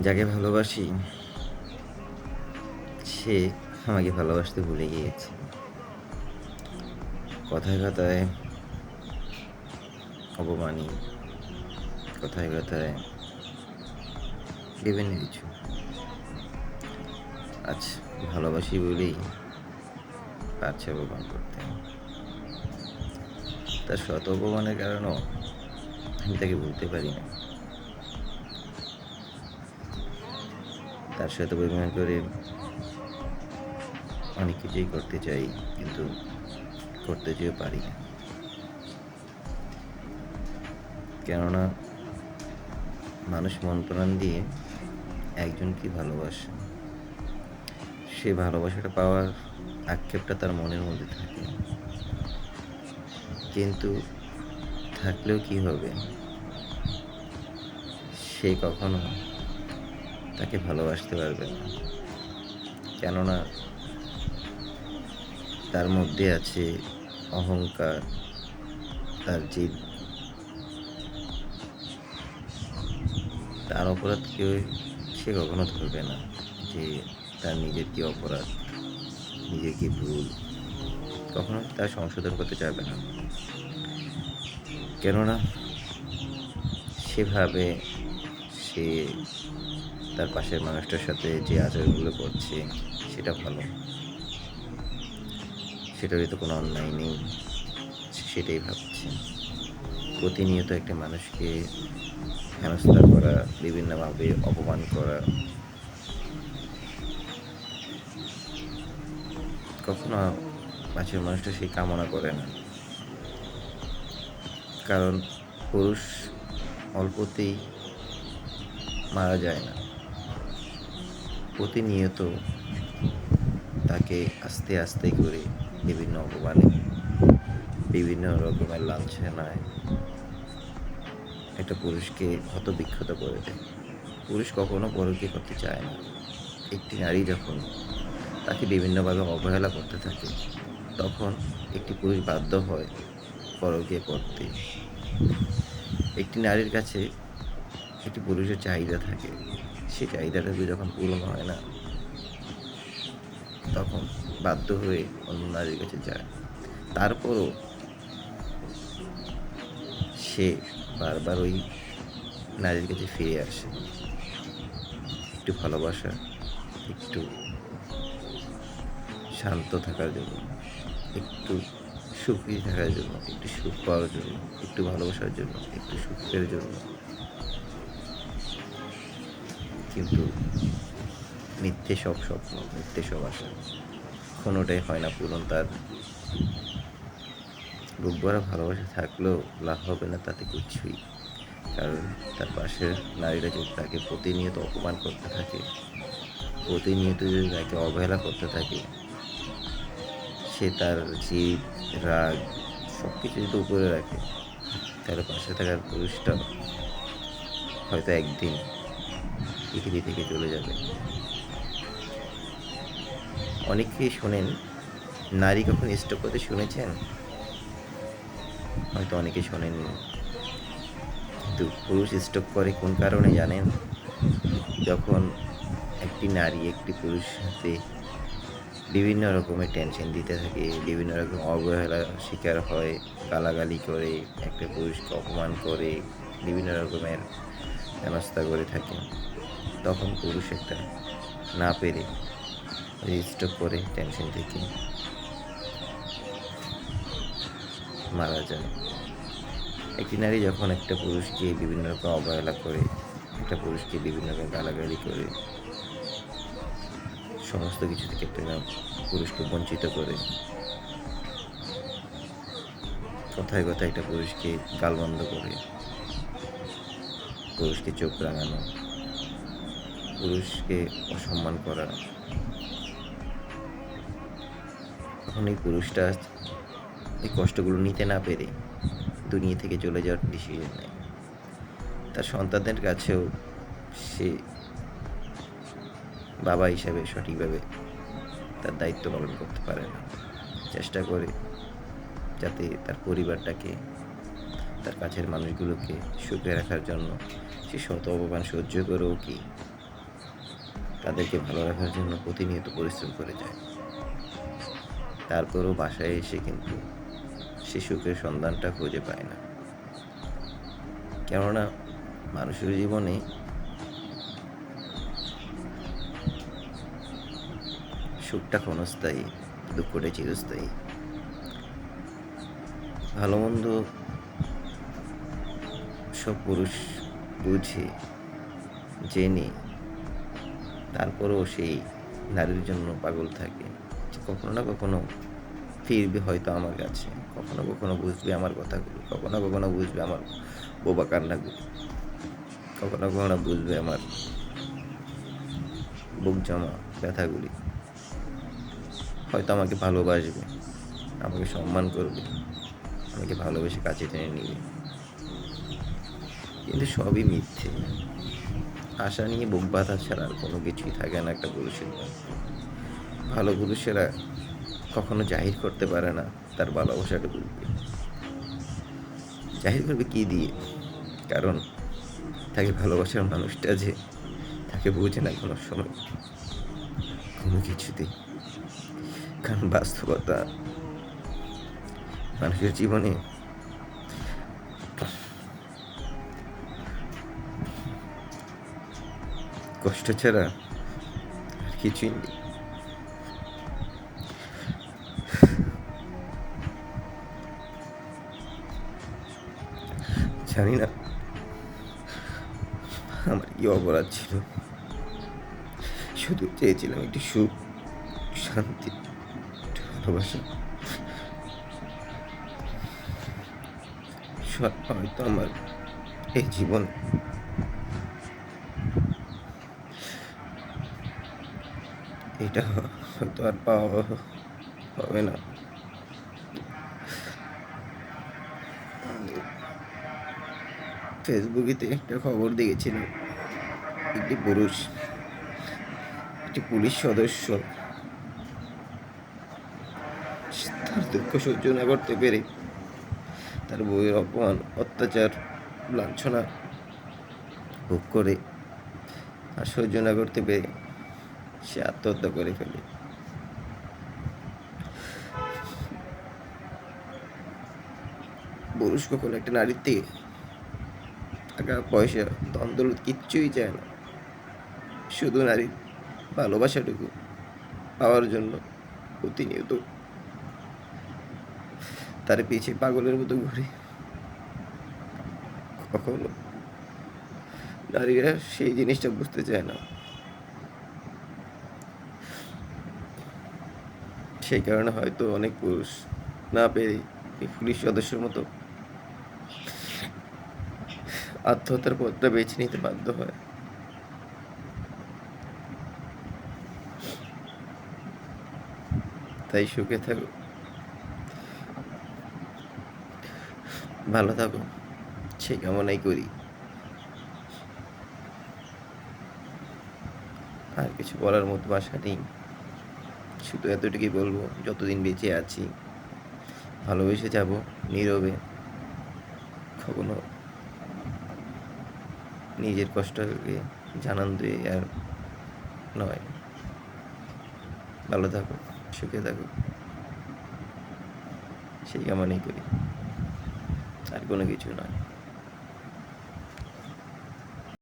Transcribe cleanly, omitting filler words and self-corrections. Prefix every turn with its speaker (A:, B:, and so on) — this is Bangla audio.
A: যাকে ভালোবাসি সে আমাকে ভালোবাসতে ভুলে গিয়েছে। কথায় কথায় অপমানী, কথায় কথায় বিভিন্ন কিছু। আজ ভালোবাসি বলেই পারছে অপমান করতে। তার শত অপমানের কারণেও আমি তাকে ভুলতে পারি না। তার সাথে অভিমান করে অনেক কিছুই করতে চাই, কিন্তু করতে চেয়েও পারি না। কেননা মানুষ মন প্রাণ দিয়ে একজনকে ভালোবাসে, সে ভালোবাসাটা পাওয়ার আক্ষেপটা তার মনের মধ্যে থাকে, কিন্তু থাকলেও কি হবে, সে কখনো তাকে ভালোবাসতে পারবে না। কেননা তার মধ্যে আছে অহংকার, তার জিদ। তার অপরাধ কেউ সে কখনো ধরবে না যে তার নিজের কি অপরাধ, নিজের কি ভুল, কখনো তার সংশোধন করতে চাইবে না। কেননা সেভাবে সে তার পাশের মানুষটার সাথে যে আচরণগুলো করছে সেটা ভালো, সেটারই তো কোনো অন্যায় নেই, সেটাই ভাবছে। প্রতিনিয়ত একটা মানুষকে হেনস্থা করা, বিভিন্নভাবে অপমান করা কখনো পাশের মানুষটা সেই কামনা করে না। কারণ পুরুষ অল্পতেই মারা যায় না, প্রতিনিয়ত তাকে আস্তে আস্তে করে বিভিন্ন অপমানে, বিভিন্ন রকমের লাঞ্ছনায় একটা পুরুষকে ক্ষতবিক্ষত করে দেয়। পুরুষ কখনো পরকীয়া করতে চায় না। একটি নারী যখন তাকে বিভিন্নভাবে অবহেলা করতে থাকে, তখন একটি পুরুষ বাধ্য হয় পরকীয়া করতে। একটি নারীর কাছে একটি পুরুষের চাহিদা থাকে, সেই চাহিদাটা যখন পূরণ হয় না, তখন বাধ্য হয়ে অন্য নারীর কাছে যায়। তারপরও সে বারবার ওই নারীর কাছে ফিরে আসে, একটু ভালোবাসা, একটু শান্ত থাকার জন্য, একটু সুখী থাকার জন্য, একটু সুখ পাওয়ার জন্য, একটু ভালোবাসার জন্য, একটু সুখের জন্য। কিন্তু মিথ্যে সব স্বপ্ন, মিথ্যে সব আশা, কোনোটাই হয় না পূরণ তার। বুক ভরা ভালোবাসা থাকলেও লাভ হবে না তাতে কিছুই। কারণ তার পাশের নারীরা যদি তাকে প্রতিনিয়ত অপমান করতে থাকে, প্রতিনিয়ত যদি তাকে অবহেলা করতে থাকে, সে তার জিদ, রাগ সব কিছু যদি উপরে রাখে, তাহলে পাশে থাকার পুরুষটা হয়তো একদিন পৃথিবী থেকে চলে যাবে। অনেকেই শোনেন, নারী কখন স্টক করতে শুনেছেন? হয়তো অনেকে শোনেননি। কিন্তু পুরুষ স্টক করে কোন কারণে জানেন? যখন একটি নারী একটি পুরুষের সাথে বিভিন্ন রকমের টেনশন দিতে থাকে, বিভিন্ন রকম অবহেলার শিকার হয়, গালাগালি করে, একটা পুরুষকে অপমান করে, বিভিন্ন রকমের হেনস্থা করে থাকে, তখন পুরুষ একটা না পেরে স্ট্রোক করে টেনশন থেকে মারা যায়। একটি নারী যখন একটা পুরুষকে বিভিন্ন রকম অবহেলা করে, একটা পুরুষকে বিভিন্ন রকম গালাগালি করে, সমস্ত কিছু থেকে একটা পুরুষকে বঞ্চিত করে, কথায় কথায় একটা পুরুষকে গালমন্দ করে, পুরুষকে চোখ রাঙানো, পুরুষকে অসম্মান করা, তখন এই পুরুষটা এই কষ্টগুলো নিতে না পেরে দুনিয়া থেকে চলে যাওয়ার ডিসিশন নেয়। তার সন্তানদের কাছেও সে বাবা হিসাবে সঠিকভাবে তার দায়িত্ব পালন করতে পারে না। চেষ্টা করে যাতে তার পরিবারটাকে, তার কাছের মানুষগুলোকে সুখে রাখার জন্য সে শত অপমান সহ্য করেও কি তাদেরকে ভালো রাখার জন্য প্রতিনিয়ত পরিশ্রম করে যায়। তারপরও বাসায় এসে কিন্তু সে সুখের সন্ধানটা খুঁজে পায় না। কেননা মানুষের জীবনে সুখটা ক্ষণস্থায়ী, দুঃখটা চিরস্থায়ী। ভালো মন্দ সব পুরুষ বুঝে, জেনে তারপরেও সেই নারীর জন্য পাগল থাকে, যে কখনো না কখনো ফিরবে হয়তো আমার কাছে, কখনো কখনো বুঝবে আমার কথাগুলো, কখনো কখনো বুঝবে আমার বোবা কান্নাগুলো, কখনো কখনো বুঝবে আমার বুক জমা ব্যথাগুলি, হয়তো আমাকে ভালোবাসবে, আমাকে সম্মান করবে, আমাকে ভালোবেসে কাছে টেনে নিবে। কিন্তু সবই মিথ্যে। আশা নিয়ে বুক বাঁধা ছাড়া আর কোনো কিছুই থাকে না একটা পুরুষের মধ্যে। ভালো পুরুষেরা কখনো জাহির করতে পারে না তার ভালোবাসাটুকু। জাহির করবে কি দিয়ে? কারণ তাকে ভালোবাসার মানুষটা যে তাকে বোঝে না কোনো সময়, কোনো কিছুতেই। কারণ বাস্তবতা মানুষের জীবনে কষ্ট ছাড়া আর কিছুই নেই। জানি না আমার কি অপরাধ ছিল, শুধু চেয়েছিলাম একটু সুখ, শান্তি, একটু ভালোবাসা। হয়তো আমার এই জীবন এটা হয়তো আর পাওয়া হবে না। ফেসবুকেতে একটা খবর দেখেছিলাম, একটি পুরুষ একটি পুলিশ সদস্য তার দুঃখ সহ্য না করতে পেরে, তার বউয়ের অপমান, অত্যাচার, লাঞ্ছনা ভোগ করে আর সহ্য না করতে পেরে সে আত্মহত্যা করে ফেলে। পুরুষ কখনো একটা নারীর থেকে টাকা পয়সা ধন দৌলত কিচ্ছুই চায় না, শুধু নারীর ভালোবাসাটুকু পাওয়ার জন্য প্রতিনিয়ত তার পিছিয়ে পাগলের মতো ঘুরে। কখনো নারীরা সেই জিনিসটা বুঝতে চায় না। সেই কারণে হয়তো অনেক পুরুষ না পেরে এই পুলিশ সদস্যের মতো আত্মহত্যার পথটা বেছে নিতে বাধ্য হয়। তাই সুখে থাকো, ভালো থাকো, সেই কামনাই করি। আর কিছু বলার মতো ভাষা নেই, শুধু এতটুকুই বলবো, যতদিন বেঁচে আছি ভালোবেসে যাব নীরবে, কখনো নিজের কষ্টকে জানান দিয়ে আর নয়। ভালো থাকো, সুখে থাকো, সেই কামনাই করি, আর কোনো কিছু নয়।